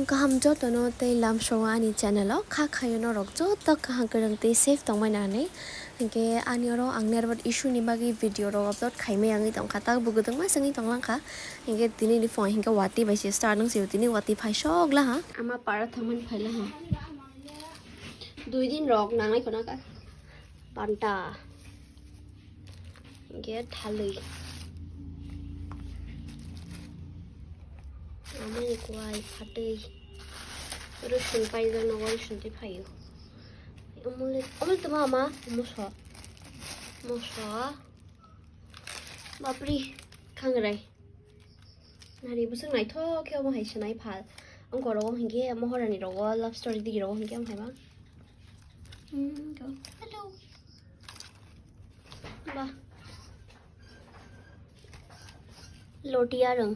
kaham jo tono te lam showa ani channel o kha khayo no rok jo to kaham kerang te save tong mai nani hingke ani ro ang nervat issue ni bagi video ro upload khaimai angi tong khata bugudang ma sangi tong lang kha hingke tini ni phone hingke wati bai se start nang se tini wati phai sok la ha ama para thaman phaila ha 2 din rok nangai khona ka panta hingke thalui Amai kwlai phatui rusun paijo nogoi sunti phayo omul tuma ama mosa bapri khangrai nari busang nai tho kheo mo hai sanai phal ang koro hinge mohorani rogo love story di rogo hinge am haiba go hello ba lotia rang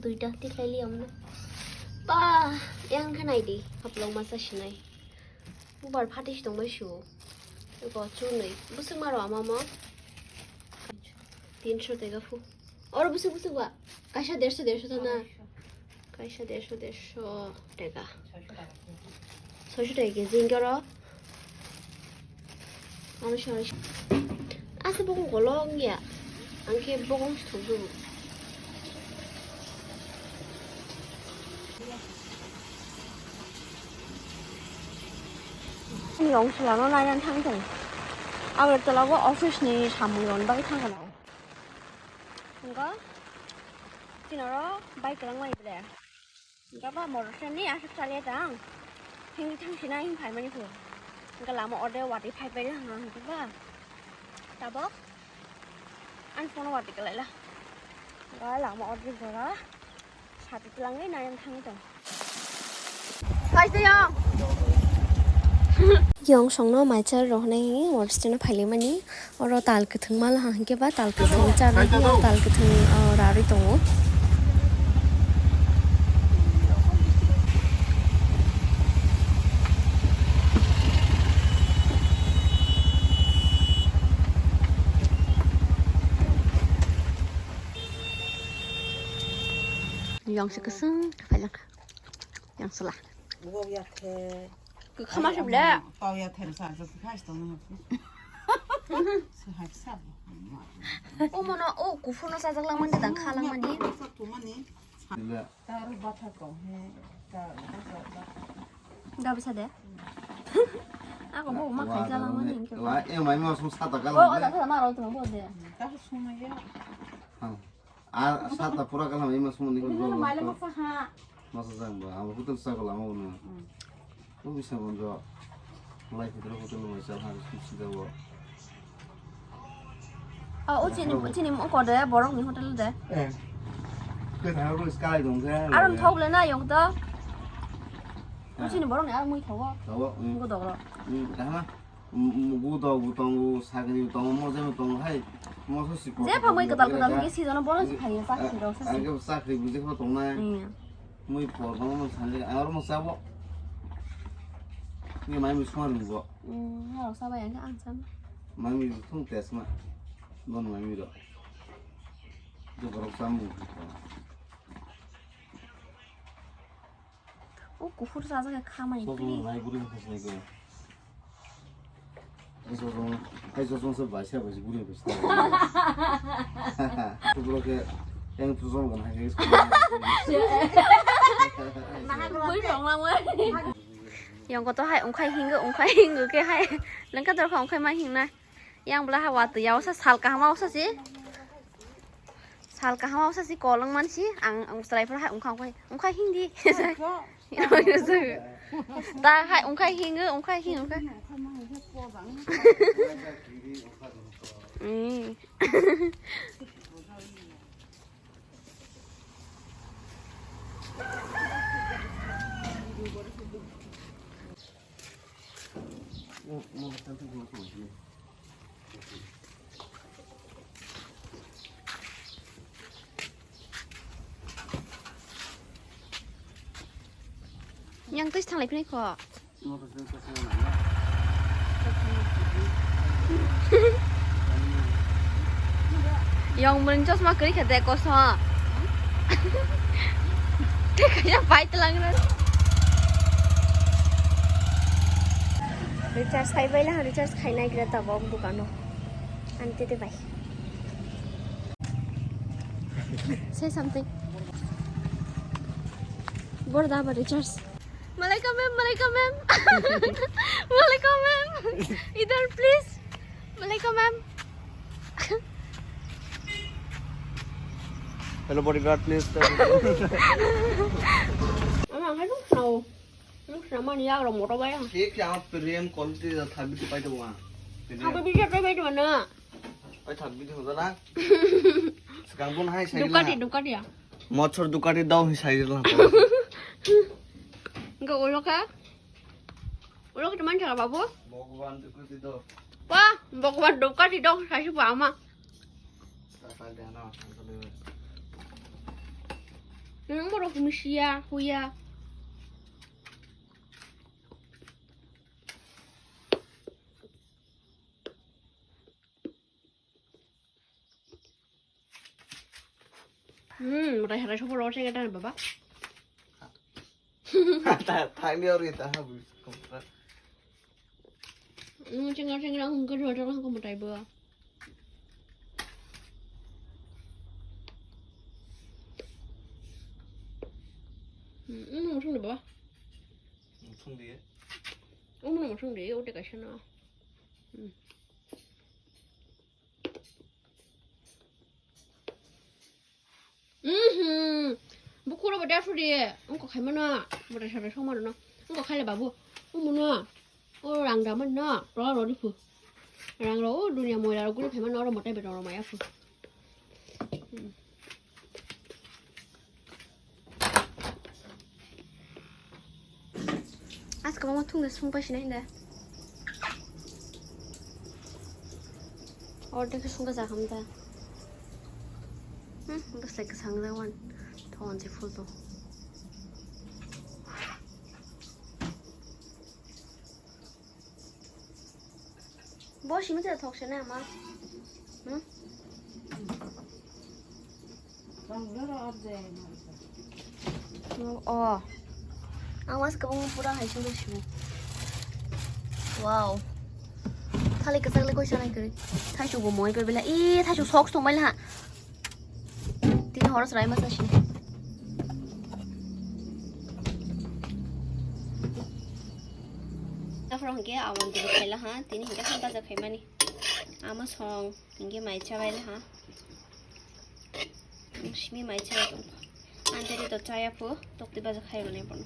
duita tiklaili amna ba yang khanai di haplok masa sinai bar phatish dong bai shu ko chu nei busung maro ama ma 300 টাকা ফু और বুসু বা কাইসা 150 তো না কাইসা 150 টাকা 600 টাকা কেজি ইনগর আমি সরি আसे বগং গলং ইয়া আংকে বগং থুজু 영수라노 나이란 탕동 아무래도 어스시니 사무원 바이 탕가나 뭔가 지나러 바이크랑 많이 그래 뭔가 봐 모르겠니 아직 살려장 행위 탕시나 힘 발만이 그 뭔가 라모 어데 와디 파이베리 하나 하고 봐 따버 안 폰어 와디 그래라 뭔가 라모 어디 그라 사디랑이 나이란 탕동 가이세요 Yang song no mai char ro nei words na phali mani oro tal ke thung mal ha ke ba tal ke thung char ni tal ke thung ra ri tongo yang se keseng phailang yang sala 그 가마실래? 떠야 텐사서 스카이스도는 스카이스 어머나 구포너 사장랑만 대단 칼랑만이 도마니 따로 바타고 해 나 비싸대 아까 뭐 엄마 갈자랑만이 와 많이 먹으면 사다 가는 나 말어 좀 보대 따로 숨어야 아 사다 보라 가면 이만 숨는 거 이거 말로 먹어 하 맞아 뭐 아무 호텔 사고 나오는 또 비싸 먼저 라이프 들어보던 거 있잖아 한 수시다고 오치님 거대 뭐랑 니 호텔 돼 그 다음으로 스카이 동생 아름 타올래나 영도 오치님 뭐랑 아 무이 더워 이거 더워 다마 무도 사그니 동 뭐제면 동 하이 뭐서 싶고 제 밤에 그다음 게 시즌은 벌어서 가요 사실로 사실 아그 사그리 무제 거 동나 무이 보고 산데 아로 뭐 사고 이게 많이 무슨 거 하루 사봐야 해 안참 많이 통 됐으면 너는 많이 밀어 저 바로 삼무 구후르 사자가 가만히 소송 많이 부르는 것이 이거 소송서 마셔 보지 부르는 것이다 그렇게 양 부서운 건 하게 있어 quý rộng lắm ơi Yang có tôi hay ông khai hình cái hay lần cái tôi không khai mai hình này yang bela hawa tu yaw sa sal ka mau sa si ko lang man si ang driver hay ông khai hình đi ta hay ông khai hình Yang tuh thằng này kok. Yang mencos mak kiri kata kosong. Dia kayak baik telang recharge khai baila recharge khai nai gira ta bom dukano ante te bai say something borda ba recharge malaika ma'am malaika ma'am idhar please malaika ma'am hello bodyguard please ama hai lúc nào mà đi ra rồi một đâu bay à cái nào prem quality da thabi to pai to wa không có biết cái bay đâu nữa pai thabi to da na sekarang pun hai sai Ducati à motor Ducati dau hi sai la enggak ulok teman cara babu bhagwan Ducati do wah bhagwan Ducati dong sai su ba ma sai da na nang ko ro kumisia huya Rai sopo ro sing edan baba. Thai ori ta ha bu kompra. Sing rang hung ke ro rang ko mutai bơ. Một sung được baba. Sung đi. Một sung đi, udah kasih na. Buku lo pada suri, engkau khai mana? Pada sari sama dona. Engkau khai le babu. Mana? Orang dah mana? Orang di pu. Orang dunia mau lalu guru khai mana orang motai betul orang maya pu. As kamu tung deh sung pas ini dah. Order ke sung ke zakam dah. Looks like a sangre one. Tones are full though. Boss, you must talk to me, ma. Oh, I was going to put a high school shoe. Wow. Thali ka sagli koi sanai kari. Thai chu go moi kari bela. Thai chu socks to mal ha. Tin horse rai masa shi. From here, I want to play la ha. Tin hinga hamba za khai mani. Ama song hinga mai chawai la ha. Shmi mai chawai to. Anteri to chaya pu tokti ba za khai mani pon.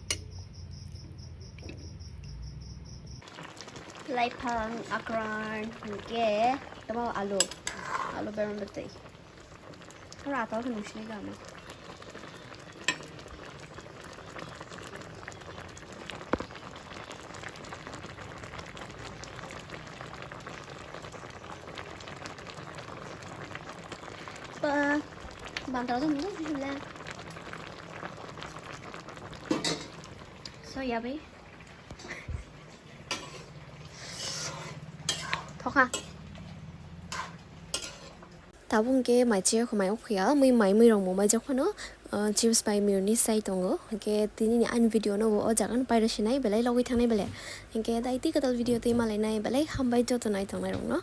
Laipang akran hinga tama alu beron betai. Kara ta kan mushni ga ma. Bạn tao dùng nước gì lên. So yummy. Thóc ha. Tao bung cái mày chia của mày ốc khía, mày rồng một mày cho nó chips by Muni say tongo. Cái tin anh video nó vô chắc anh bay ra xin này, bể lâu cái thằng này bể. Cái đại tí cái video thì mà lại này bể ham bay cho tụi này thằng này rồng nó.